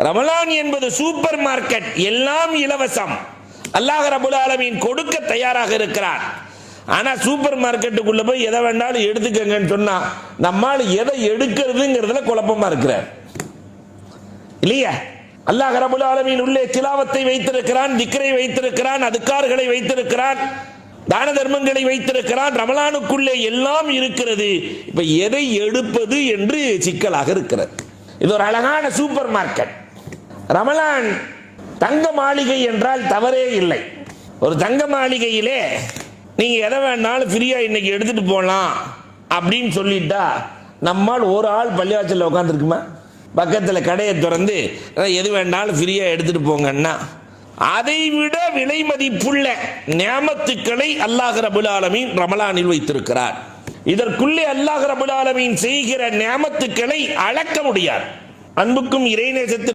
ரமலான் என்பது super market, எல்லாம் இலவசம். அல்லாஹ் ரப்பல் ஆலமீன் கொடுக்க தயாராக இருக்கிறார். ஆனா சூப்பர் மார்க்கெட்டுக்குள்ள போய் எதை வேண்டாலும் எடுத்துக்கங்கன்னு சொன்னா நம்மால் எதை எடுக்கிறதுங்கிறதுல குழப்பமா இருக்கிறார் இல்லையா? அல்லாஹ் ரப்பல் ஆலமீன் உள்ளே திலாவத்தை வைத்திருக்கிறான், திக்ரை வைத்திருக்கிறான், அதுக்கார்களை வைத்திருக்கிறான், தான தர்மங்களை வைத்திருக்கிறான். ரமலானுக்குள்ளே எல்லாம் இருக்கிறது. இப்ப எதை எடுப்பது என்று சிக்கலாக இருக்கிறது. இது ஒரு அழகான சூப்பர் மார்க்கெட். ரமலான் தங்க மாளிகை என்றால் தவறே இல்லை. ஒரு தங்க மாளிகையிலே நீங்க எதை வேணாலும் ஃப்ரீயா இன்னைக்கு எடுத்துட்டு போகலாம் அப்படின்னு சொல்லிட்டா நம்மால் ஒரு ஆள் பள்ளிவாசல்ல உட்காந்துருக்குமா? பக்கத்தில் கடையை திறந்து எது வேணாலும் ஃப்ரீயா எடுத்துட்டு போங்கன்னா, அதை விட விலை மதிப்புள்ள நியாமத்துக்களை அல்லாஹ் ரப்பல் ஆலமீன் ரமலானில் வைத்திருக்கிறார். இதற்குள்ளே அல்லாஹ் ரப்பல் ஆலமீன் செய்கிற நியாமத்துக்களை அளக்க முடியாது. அன்புக்கும் இறைநேசத்திற்கும்